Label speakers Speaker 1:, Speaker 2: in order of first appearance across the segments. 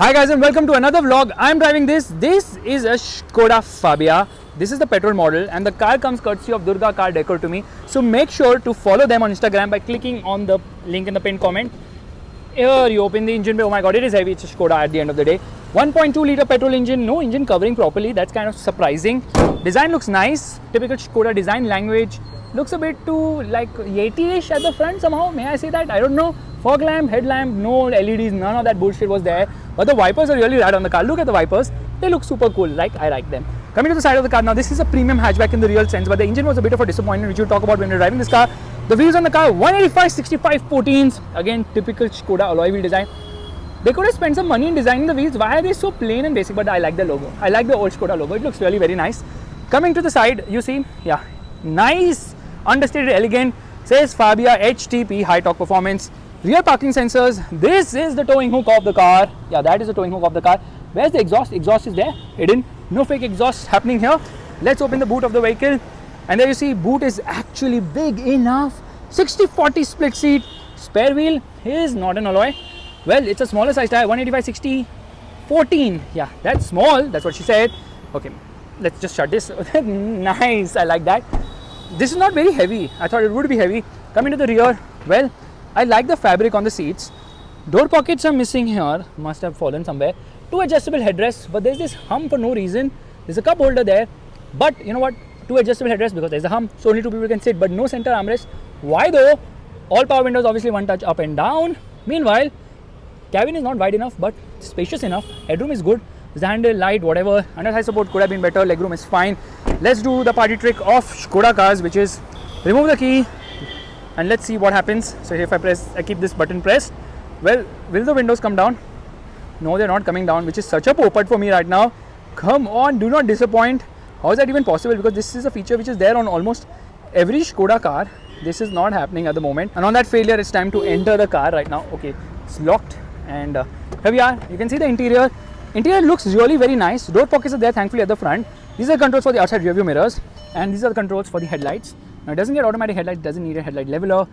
Speaker 1: Hi guys and welcome to another vlog. I'm driving this. This is a Skoda Fabia. This is the petrol model and the car comes courtesy of Durga Car Decor to me. So make sure to follow them on Instagram by clicking on the link in the pinned comment. Here you open the engine bay. Oh my god, it is heavy. It's a Skoda at the end of the day. 1.2 litre petrol engine, no engine covering properly. That's kind of surprising. Design looks nice. Typical Skoda design language. Looks a bit too like Yeti-ish at the front somehow. May I say that? I don't know. Fog lamp, headlamp, no LEDs, none of that bullshit was there. But the wipers are really rad on the car. Look at the wipers. They look super cool. Like, I like them. Coming to the side of the car now, this is a premium hatchback in the real sense, but the engine was a bit of a disappointment, which we'll talk about when we're driving this car. The wheels on the car, 185/65 14s. Again, typical Skoda alloy wheel design. They could have spent some money in designing the wheels. Why are they so plain and basic? But I like the logo. I like the old Skoda logo. It looks really very nice. Coming to the side, you see, yeah, nice, understated, elegant. Says Fabia HTP, high torque performance. Rear parking sensors. This is the towing hook of the car. Yeah, that is the towing hook of the car. Where's the exhaust? Exhaust is there, hidden. No fake exhaust happening here. Let's open the boot of the vehicle. And there you see, boot is actually big enough. 60/40 split seat. Spare wheel is not an alloy. Well, it's a smaller size tire, 185/60 14. Yeah, that's small. That's what she said. Okay, let's just shut this. Nice, I like that. This is not very heavy. I thought it would be heavy. Coming to the rear, well, I like the fabric on the seats. Door pockets are missing here. Must have fallen somewhere. Two adjustable headrests, but there's this hump for no reason. There's a cup holder there. But you know what? Two adjustable headrests because there's a hump. So only two people can sit, but no center armrest. Why though? All power windows, obviously one touch up and down. Meanwhile, cabin is not wide enough, but spacious enough. Headroom is good. The handle, light, whatever. Under thigh support could have been better. Legroom is fine. Let's do the party trick of Skoda cars, which is remove the key and let's see what happens. So if I keep this button pressed, well, will the windows come down? No, they're not coming down, which is such a poput for me right now. Come on, do not disappoint. How is that even possible? Because this is a feature which is there on almost every Skoda car. This is not happening at the moment. And on that failure, it's time to enter the car right now. Okay, it's locked and here we are. You can see the interior. Interior looks really very nice. Door pockets are there thankfully at the front. These are controls for the outside rear view mirrors and these are the controls for the headlights. Now it doesn't get automatic headlight, doesn't need a headlight leveler.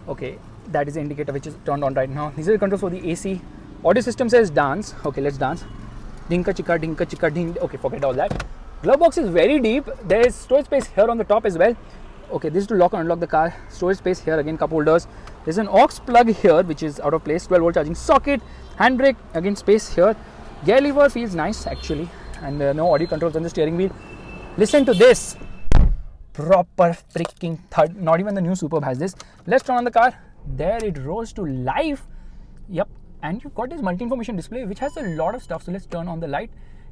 Speaker 1: Okay, that is the indicator which is turned on right now. These are the controls for the AC. Audio system says dance. Okay, let's dance. Dinka chika ding. Okay, forget all that. Glove box is very deep. There is storage space here on the top as well. Okay, this is to lock and unlock the car. Storage space here again, cup holders. There's an aux plug here which is out of place. 12 volt charging socket. Handbrake, again space here. Gear lever feels nice actually. And no audio controls on the steering wheel. Listen to this. Proper freaking thud. Not even the new Superb has this. Let's turn on the car. There it rose to life. Yep. And you've got this multi-information display which has a lot of stuff. So let's turn on the light.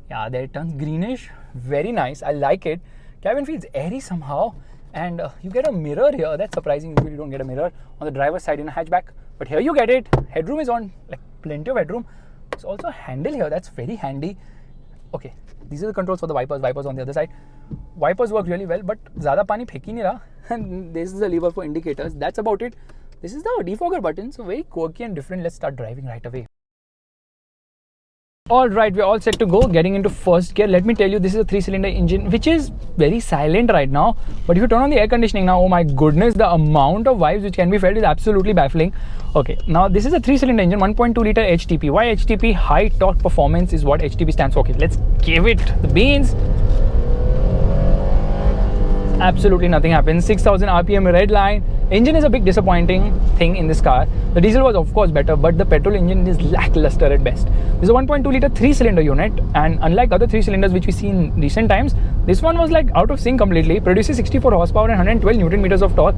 Speaker 1: Yeah, there it turns greenish. Very nice. I like it. Cabin feels airy somehow. And you get a mirror here. That's surprising. Usually you don't get a mirror on the driver's side in a hatchback. But here you get it. Headroom is on. Like plenty of headroom. There's also a handle here. That's very handy. Okay. These are the controls for the wipers. Wipers on the other side. Wipers work really well, but ज़्यादा पानी फेंक ही नहीं रहा. And this is the lever for indicators. That's about it. This is the defogger button. So very quirky and different. Let's start driving right away. Alright, we're all set to go. Getting into first gear. Let me tell you, this is a 3-cylinder engine, which is very silent right now. But if you turn on the air conditioning now, oh my goodness, the amount of vibes which can be felt is absolutely baffling. Okay, now this is a 3-cylinder engine, 1.2 litre HTP. Why HTP? High torque performance is what HTP stands for. Okay, let's give it the beans. Absolutely nothing happens. 6,000 RPM red line. Engine is a big disappointing thing in this car. The diesel was of course better, but the petrol engine is lackluster at best. This is a 1.2 litre 3-cylinder unit, and unlike other 3 cylinders which we see in recent times, this one was like out of sync completely. Produces 64 horsepower and 112 Newton meters of torque.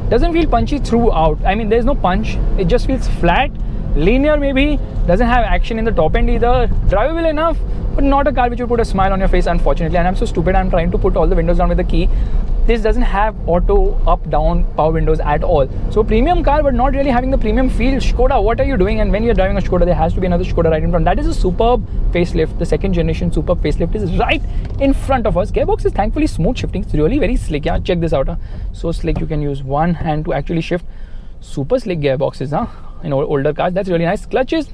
Speaker 1: Doesn't feel punchy throughout. I mean, there's no punch. It just feels flat, linear maybe. Doesn't have action in the top end either. Drivable enough, but not a car which would put a smile on your face, unfortunately. And I'm so stupid, I'm trying to put all the windows down with the key. This doesn't have auto up down power windows at all. So premium car, but not really having the premium feel. Skoda, what are you doing? And when you're driving a Skoda, there has to be another Skoda right in front. That is a Superb facelift. The second generation Superb facelift is right in front of us. Gearbox is thankfully smooth shifting. It's really very slick. Yeah, check this out. So slick, you can use one hand to actually shift. Super slick gearboxes, in older cars. That's really nice. Clutches.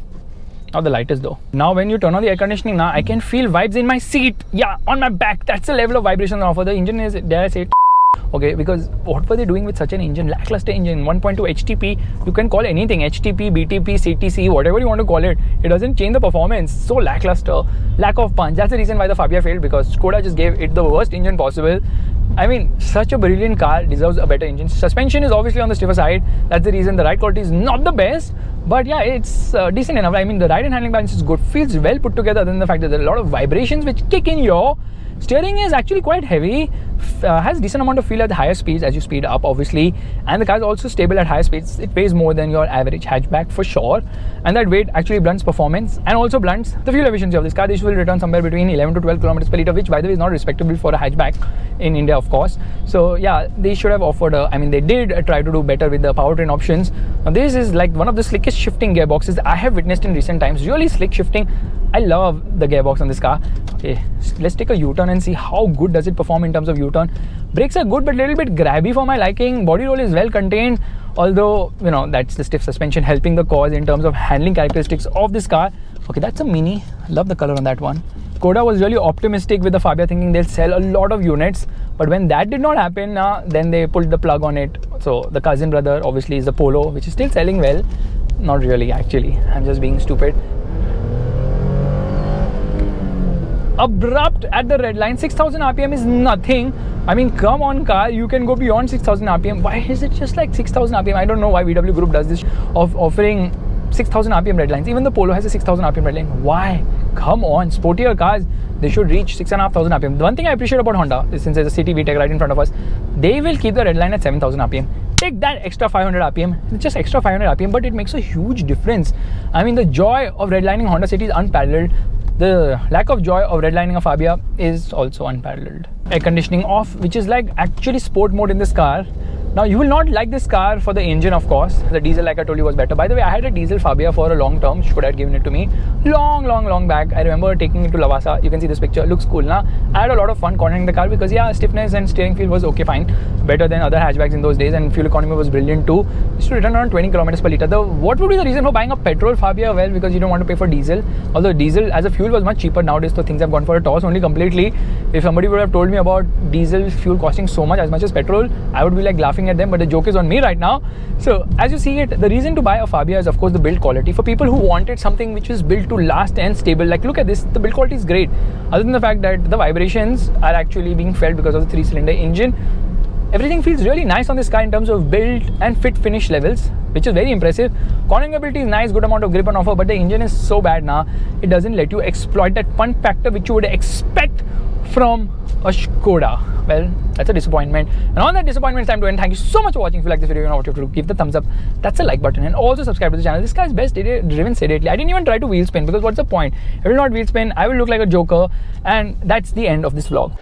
Speaker 1: Now the lightest though. Now when you turn on the air conditioning now, I can feel vibes in my seat. Yeah, on my back. That's the level of vibration offer. The engine is, dare I say it, Okay, because what were they doing with such an engine? Lackluster engine, 1.2 HTP. You can call anything HTP, BTP, CTC, whatever you want to call it. It doesn't change the performance. So lackluster, lack of punch. That's the reason why the Fabia failed, because Skoda just gave it the worst engine possible. I mean, such a brilliant car deserves a better engine. Suspension is obviously on the stiffer side. That's the reason the ride quality is not the best. But yeah, it's decent enough. I mean, the ride and handling balance is good. Feels well put together, other than the fact that there are a lot of vibrations which kick in your. Steering is actually quite heavy, has decent amount of feel at the higher speeds as you speed up, obviously, and the car is also stable at higher speeds. It weighs more than your average hatchback for sure, and that weight actually blunts performance and also blunts the fuel efficiency of this car. This will return somewhere between 11 to 12 kilometers per litre, which by the way is not respectable for a hatchback in India, of course. So yeah, they should have offered they did try to do better with the powertrain options. Now this is like one of the slickest shifting gearboxes I have witnessed in recent times. Really slick shifting. I love the gearbox on this car. Okay, let's take a U-turn and see how good does it perform in terms of U-turn. Brakes are good but a little bit grabby for my liking. Body roll is well contained, although that's the stiff suspension helping the cause in terms of handling characteristics of this car. Okay, that's a Mini. Love the color on that one. Skoda was really optimistic with the Fabia, thinking they'll sell a lot of units, but when that did not happen, then they pulled the plug on it. So the cousin brother obviously is the Polo, which is still selling well. Not really, actually. I'm just being stupid. Abrupt at the red line. 6000 RPM is nothing. I mean, come on car, you can go beyond 6000 RPM. Why is it just like 6000 RPM? I don't know why VW Group does this of offering 6000 RPM red lines. Even the Polo has a 6000 RPM red line. Why? Come on, sportier cars, they should reach 6500 RPM. The one thing I appreciate about Honda is, since there's a City VTEC right in front of us, they will keep the red line at 7000 RPM. Take that extra 500 RPM, it's just extra 500 RPM, but it makes a huge difference. I mean, the joy of redlining Honda City is unparalleled. The lack of joy of redlining a Fabia is also unparalleled. Air conditioning off, which is like actually sport mode in this car. Now, you will not like this car for the engine, of course. The diesel, like I told you, was better. By the way, I had a diesel Fabia for a long term. Skoda had given it to me long back. I remember taking it to Lavasa. You can see this picture. It looks cool. Now, I had a lot of fun cornering the car because, yeah, stiffness and steering feel was okay, fine. Better than other hatchbacks in those days, and fuel economy was brilliant too. Used to return around 20 kilometers per litre. What would be the reason for buying a petrol Fabia? Well, because you don't want to pay for diesel. Although diesel as a fuel was much cheaper nowadays, so things have gone for a toss only completely. If somebody would have told me about diesel fuel costing so much as petrol, I would be like laughing at them, but the joke is on me right now. So as you see it, the reason to buy a Fabia is of course the build quality. For people who wanted something which is built to last and stable, like look at this, the build quality is great. Other than the fact that the vibrations are actually being felt because of the 3-cylinder engine, everything feels really nice on this car in terms of build and fit finish levels, which is very impressive. Cornering ability is nice, good amount of grip on offer, but the engine is so bad now, it doesn't let you exploit that fun factor which you would expect from a Skoda. Well, that's a disappointment. And on that disappointment, it's time to end. Thank you so much for watching. If you like this video, you know what you have to do. Give the thumbs up. That's a like button. And also subscribe to the channel. This car is best driven sedately. I didn't even try to wheel spin because what's the point? I will not wheel spin. I will look like a joker. And that's the end of this vlog.